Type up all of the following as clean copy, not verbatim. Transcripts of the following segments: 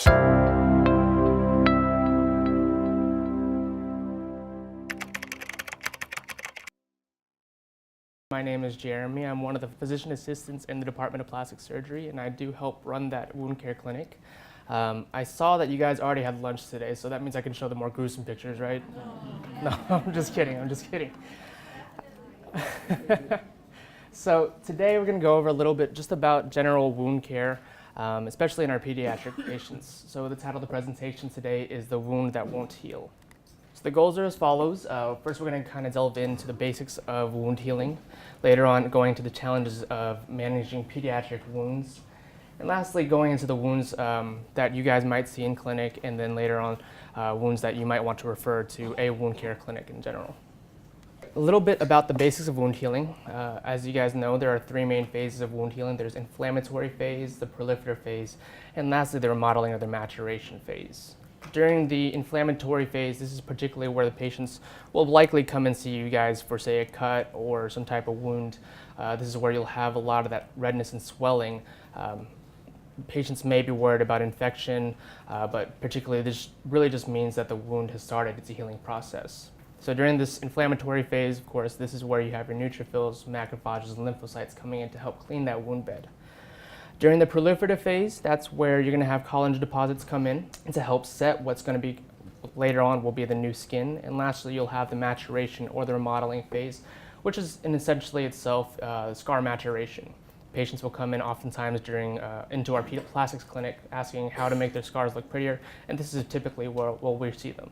My name is Jeremy. I'm one of the physician assistants in the Department of Plastic Surgery, and I do help run that wound care clinic. I saw that you guys already had lunch today, so that means I can show the more gruesome pictures, right? No, I'm just kidding. So today we're going to go over a little bit just about general wound care, especially in our pediatric patients. So the title of the presentation today is The Wound That Won't Heal. So the goals are as follows. First, we're going to kind of delve into the basics of wound healing. Later on, going to the challenges of managing pediatric wounds. And lastly, going into the wounds that you guys might see in clinic, and then later on, wounds that you might want to refer to a wound care clinic in general. A little bit about the basics of wound healing. As you guys know, there are three main phases of wound healing. There's inflammatory phase, the proliferative phase, and lastly, the remodeling or the maturation phase. During the inflammatory phase, this is particularly where the patients will likely come and see you guys for, say, a cut or some type of wound. This is where you'll have a lot of that redness and swelling. Patients may be worried about infection, but particularly this really just means that the wound has started its healing process. So during this inflammatory phase, of course, this is where you have your neutrophils, macrophages, and lymphocytes coming in to help clean that wound bed. During the proliferative phase, that's where you're going to have collagen deposits come in and to help set what's going to be later on will be the new skin. And lastly, you'll have the maturation or the remodeling phase, which is essentially itself scar maturation. Patients will come in oftentimes into our plastics clinic asking how to make their scars look prettier, and this is typically where we see them.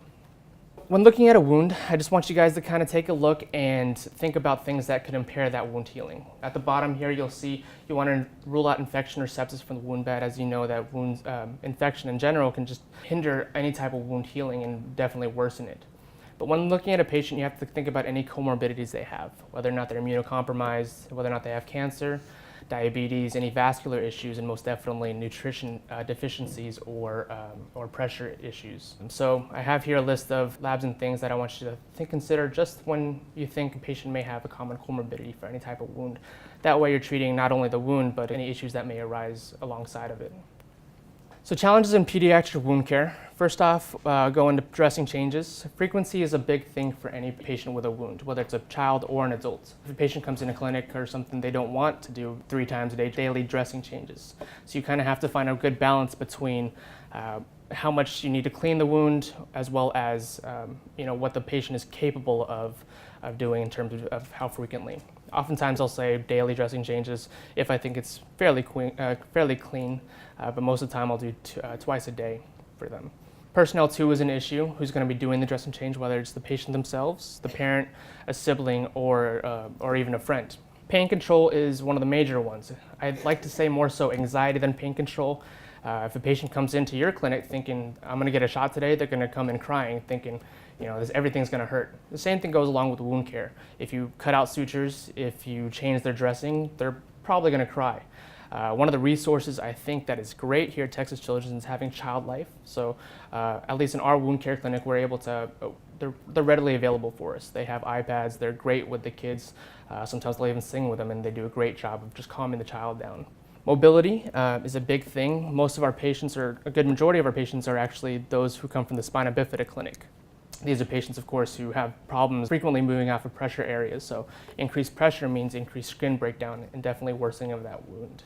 When looking at a wound, I just want you guys to kind of take a look and think about things that could impair that wound healing. At the bottom here, you'll see you want to rule out infection or sepsis from the wound bed. As you know, that infection in general can just hinder any type of wound healing and definitely worsen it. But when looking at a patient, you have to think about any comorbidities they have, whether or not they're immunocompromised, whether or not they have cancer, diabetes, any vascular issues, and most definitely nutrition deficiencies or pressure issues. So I have here a list of labs and things that I want you to consider just when you think a patient may have a common comorbidity for any type of wound. That way you're treating not only the wound, but any issues that may arise alongside of it. So challenges in pediatric wound care. First off, go into dressing changes. Frequency is a big thing for any patient with a wound, whether it's a child or an adult. If a patient comes in a clinic or something, they don't want to do 3 times a day daily dressing changes. So you kind of have to find a good balance between how much you need to clean the wound, as well as what the patient is capable of doing in terms of how frequently. Oftentimes I'll say daily dressing changes if I think it's fairly clean, but most of the time I'll do twice a day for them. Personnel too is an issue. Who's going to be doing the dressing change, whether it's the patient themselves, the parent, a sibling, or even a friend. Pain control is one of the major ones. I'd like to say more so anxiety than pain control. If a patient comes into your clinic thinking, I'm going to get a shot today, they're going to come in crying, thinking, everything's going to hurt. The same thing goes along with wound care. If you cut out sutures, if you change their dressing, they're probably going to cry. One of the resources I think that is great here at Texas Children's is having Child Life. So at least in our wound care clinic, we're able to, they're readily available for us. They have iPads, they're great with the kids. Sometimes they'll even sing with them, and they do a great job of just calming the child down. Mobility is a big thing. Most of our patients, or a good majority of our patients, are actually those who come from the spina bifida clinic. These are patients, of course, who have problems frequently moving off of pressure areas. So increased pressure means increased skin breakdown and definitely worsening of that wound.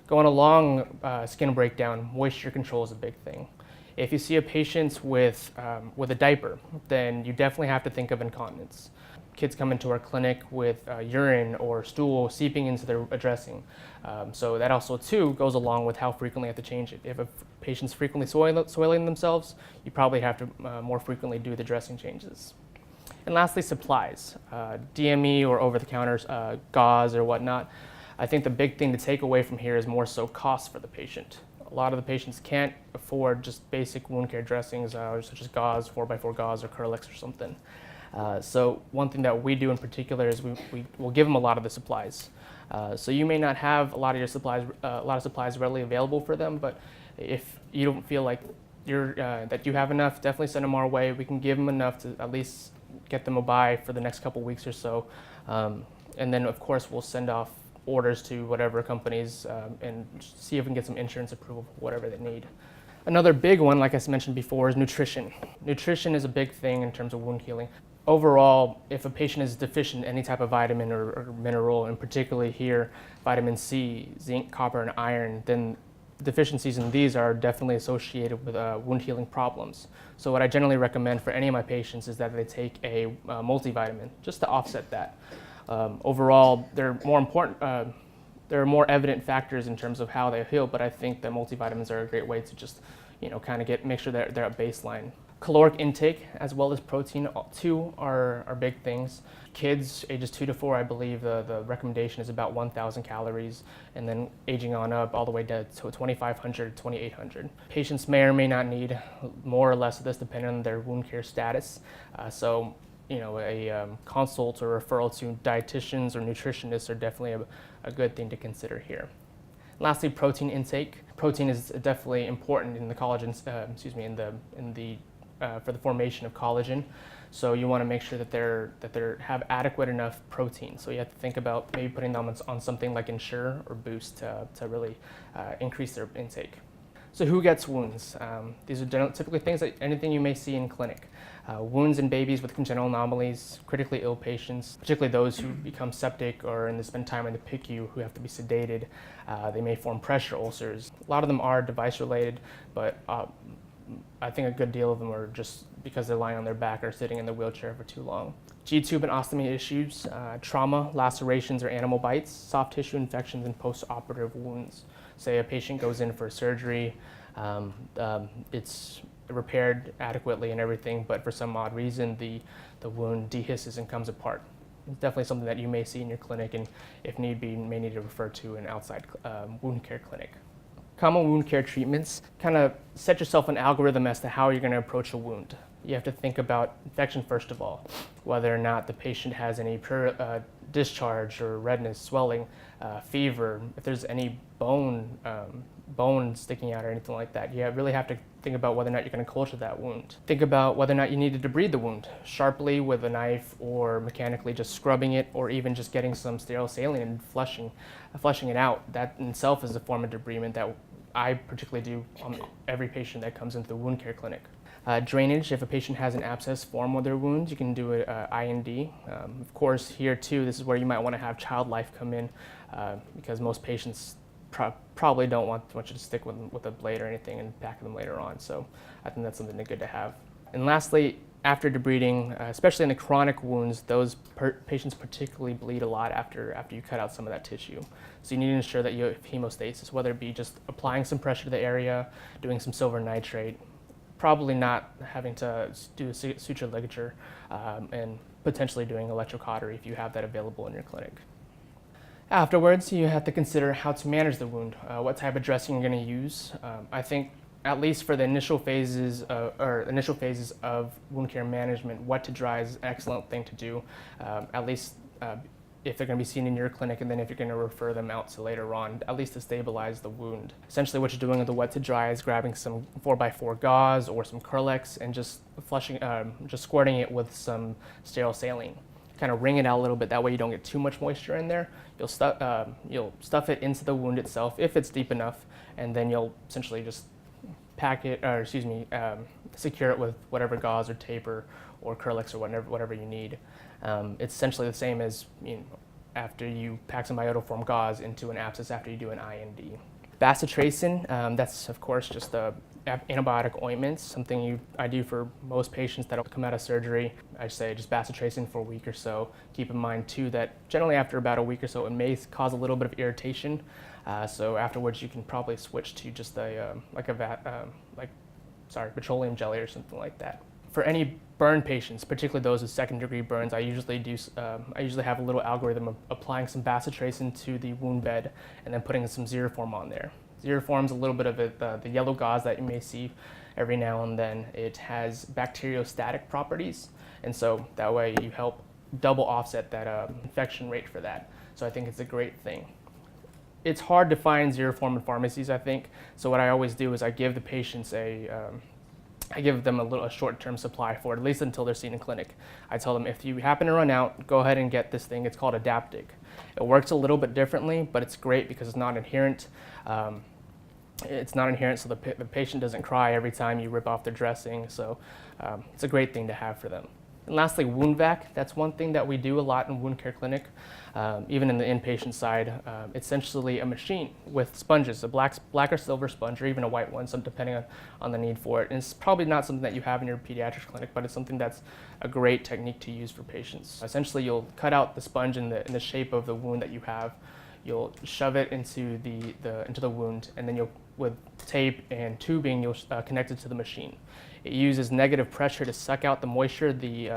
Going along skin breakdown, moisture control is a big thing. If you see a patient with a diaper, then you definitely have to think of incontinence. Kids come into our clinic with urine or stool seeping into their dressing. So that also too goes along with how frequently you have to change it. If a patient's frequently soiling themselves, you probably have to more frequently do the dressing changes. And lastly, supplies. DME or over-the-counter gauze or whatnot. I think the big thing to take away from here is more so cost for the patient. A lot of the patients can't afford just basic wound care dressings such as gauze, 4x4 gauze or Curlex or something. So one thing that we do in particular is we will give them a lot of the supplies. So you may not have a lot of supplies readily available for them, but if you don't feel like that you have enough, definitely send them our way. We can give them enough to at least get them by for the next couple weeks or so. And then of course we'll send off orders to whatever companies and see if we can get some insurance approval for whatever they need. Another big one, like I mentioned before, is nutrition. Nutrition is a big thing in terms of wound healing. Overall, if a patient is deficient in any type of vitamin or mineral, and particularly here, vitamin C, zinc, copper, and iron, then deficiencies in these are definitely associated with wound healing problems. So what I generally recommend for any of my patients is that they take a multivitamin just to offset that. Overall, they're more important. There are more evident factors in terms of how they heal, but I think that multivitamins are a great way to just, kind of make sure they're at baseline. Caloric intake as well as protein, two are big things. Kids ages 2 to 4, I believe the recommendation is about 1,000 calories, and then aging on up all the way to 2,500, 2,800. Patients may or may not need more or less of this depending on their wound care status. So a consult or referral to dietitians or nutritionists are definitely a good thing to consider here. Lastly, protein intake. Protein is definitely important in the collagen, for the formation of collagen. So you want to make sure that they have adequate enough protein. So you have to think about maybe putting them on something like Ensure or Boost to really increase their intake. So who gets wounds? These are typically things like anything you may see in clinic. Wounds in babies with congenital anomalies, critically ill patients, particularly those who become septic or spend time in the PICU who have to be sedated. They may form pressure ulcers. A lot of them are device related, but I think a good deal of them are just because they're lying on their back or sitting in the wheelchair for too long. G-tube and ostomy issues, trauma, lacerations or animal bites, soft tissue infections, and post-operative wounds. Say a patient goes in for surgery, it's repaired adequately and everything, but for some odd reason the wound dehisces and comes apart. It's definitely something that you may see in your clinic, and if need be, you may need to refer to an outside wound care clinic. Common wound care treatments, kind of set yourself an algorithm as to how you're going to approach a wound. You have to think about infection first of all, whether or not the patient has any discharge or redness, swelling, fever, if there's any bone sticking out or anything like that. You really have to think about whether or not you're going to culture that wound. Think about whether or not you need to debride the wound sharply with a knife or mechanically just scrubbing it, or even just getting some sterile saline and flushing it out. That in itself is a form of debridement that I particularly do on every patient that comes into the wound care clinic. Drainage, if a patient has an abscess form with their wounds, you can do an IND. Of course, here too, this is where you might want to have child life come in because most patients probably don't want you to stick with a blade or anything and pack them later on. So I think that's something good to have. And lastly, after debriding, especially in the chronic wounds, those patients particularly bleed a lot after you cut out some of that tissue. So you need to ensure that you have hemostasis, whether it be just applying some pressure to the area, doing some silver nitrate, probably not having to do a suture ligature, and potentially doing electrocautery if you have that available in your clinic. Afterwards, you have to consider how to manage the wound, what type of dressing you're going to use. I think at least for the initial phases of wound care management, wet to dry is an excellent thing to do, at least if they're going to be seen in your clinic, and then if you're going to refer them out to later on, at least to stabilize the wound. Essentially what you're doing with the wet to dry is grabbing some 4x4 gauze or some Curlex and just squirting it with some sterile saline. Kind of wring it out a little bit, that way you don't get too much moisture in there. You'll stuff it into the wound itself if it's deep enough, and then you'll essentially just secure it with whatever gauze or tape or Curlex or whatever you need. It's essentially the same as after you pack some iodoform gauze into an abscess after you do an IND. Bacitracin, that's of course just the antibiotic ointments, something I do for most patients that will come out of surgery. I say just bacitracin for a week or so. Keep in mind too that generally after about a week or so it may cause a little bit of irritation. So afterwards you can probably switch to just petroleum jelly or something like that. For any burn patients, particularly those with second-degree burns, I usually have a little algorithm of applying some bacitracin to the wound bed and then putting some Xeroform on there. Xeroform's a little bit of the yellow gauze that you may see every now and then. It has bacteriostatic properties, and so that way you help double offset that infection rate for that. So I think it's a great thing. It's hard to find Xeroform in pharmacies, I think. So what I always do is I give the patients I give them a short-term supply for it, at least until they're seen in clinic. I tell them, if you happen to run out, go ahead and get this thing. It's called Adaptic. It works a little bit differently, but it's great because it's non-adherent. It's not adherent, so the patient doesn't cry every time you rip off their dressing, so it's a great thing to have for them. And lastly, wound vac. That's one thing that we do a lot in wound care clinic, even in the inpatient side. Essentially a machine with sponges, a black or silver sponge, or even a white one, so depending on the need for it. And it's probably not something that you have in your pediatrics clinic, but it's something that's a great technique to use for patients. Essentially, you'll cut out the sponge in the shape of the wound that you have. You'll shove it into the wound, and then with tape and tubing, you'll connect it to the machine. It uses negative pressure to suck out the moisture, the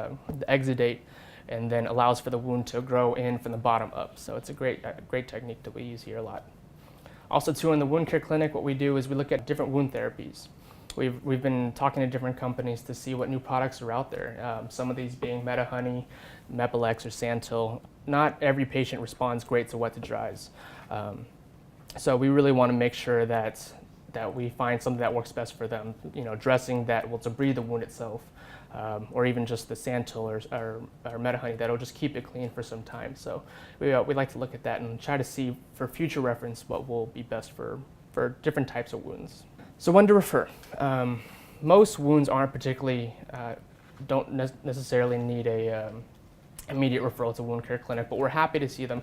exudate, and then allows for the wound to grow in from the bottom up. So it's a great technique that we use here a lot. Also, too, in the wound care clinic, what we do is we look at different wound therapies. We've been talking to different companies to see what new products are out there. Some of these being MetaHoney, Mepilex, or Santil. Not every patient responds great to wet to dries. So we really want to make sure that we find something that works best for them. You know, dressing that will debride the wound itself, or even just the Santil or MetaHoney that'll just keep it clean for some time. So we like to look at that and try to see for future reference what will be best for different types of wounds. So when to refer. Most wounds aren't particularly, don't necessarily need a immediate referral to wound care clinic, but we're happy to see them.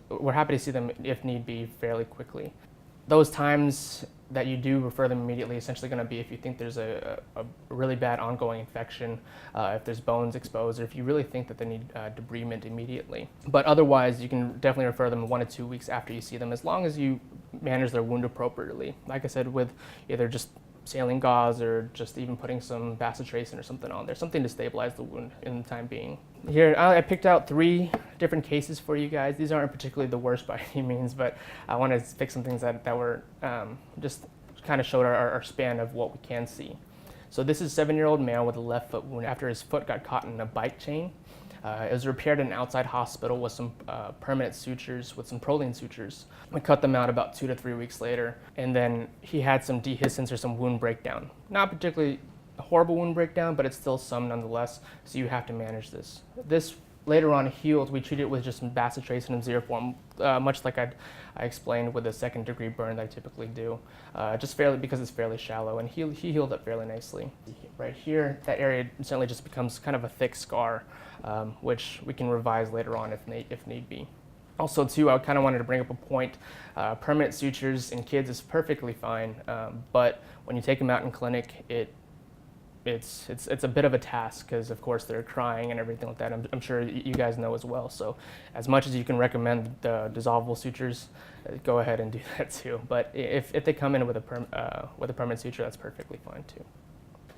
We're happy to see them if need be fairly quickly. Those times that you do refer them immediately, essentially going to be if you think there's a really bad ongoing infection, if there's bones exposed, or if you really think that they need debridement immediately. But otherwise, you can definitely refer them 1 to 2 weeks after you see them, as long as you manage their wound appropriately. Like I said, with either just saline gauze or just even putting some bacitracin or something on there, something to stabilize the wound in the time being. Here, I picked out 3 different cases for you guys. These aren't particularly the worst by any means, but I wanted to pick some things that were just kind of showed our span of what we can see. So this is a 7-year-old male with a left foot wound after his foot got caught in a bike chain. It was repaired in an outside hospital with some permanent sutures, with some Prolene sutures. We cut them out about 2 to 3 weeks later, and then he had some dehiscence or some wound breakdown. Not particularly a horrible wound breakdown, but it's still some nonetheless, so you have to manage this. This later on healed. We treated it with just some bacitracin and Zeroform, much like I explained with a 2nd-degree burn that I typically do, just because it's fairly shallow, and he healed up fairly nicely. Right here, that area certainly just becomes kind of a thick scar, which we can revise later on if need be. Also, too, I kind of wanted to bring up a point. Permanent sutures in kids is perfectly fine, but when you take them out in clinic, it's a bit of a task because, of course, they're crying and everything like that. I'm sure you guys know as well. So as much as you can recommend the dissolvable sutures, go ahead and do that too. But if they come in with a permanent suture, that's perfectly fine too.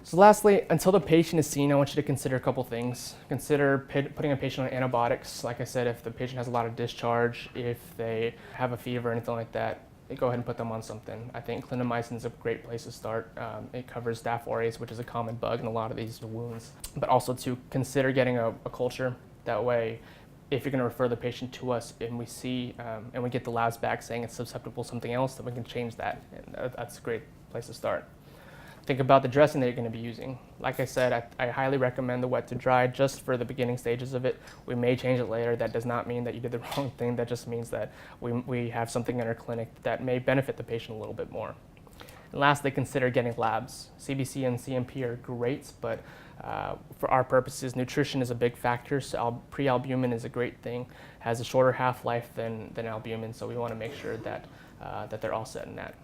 So lastly, until the patient is seen, I want you to consider a couple things. Consider putting a patient on antibiotics. Like I said, if the patient has a lot of discharge, if they have a fever or anything like that, go ahead and put them on something. I think clindamycin is a great place to start. It covers Staph aureus, which is a common bug in a lot of these wounds. But also to consider getting a culture. That way, if you're going to refer the patient to us and we see and we get the labs back saying it's susceptible to something else, then we can change that. And that's a great place to start. Think about the dressing that you're going to be using. Like I said, I highly recommend the wet to dry just for the beginning stages of it. We may change it later. That does not mean that you did the wrong thing. That just means that we have something in our clinic that may benefit the patient a little bit more. And lastly, consider getting labs. CBC and CMP are great, but for our purposes, nutrition is a big factor. So pre-albumin is a great thing. Has a shorter half-life than albumin, so we want to make sure that they're all set in that.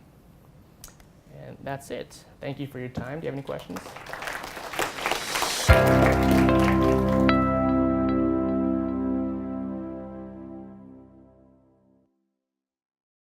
And that's it. Thank you for your time. Do you have any questions?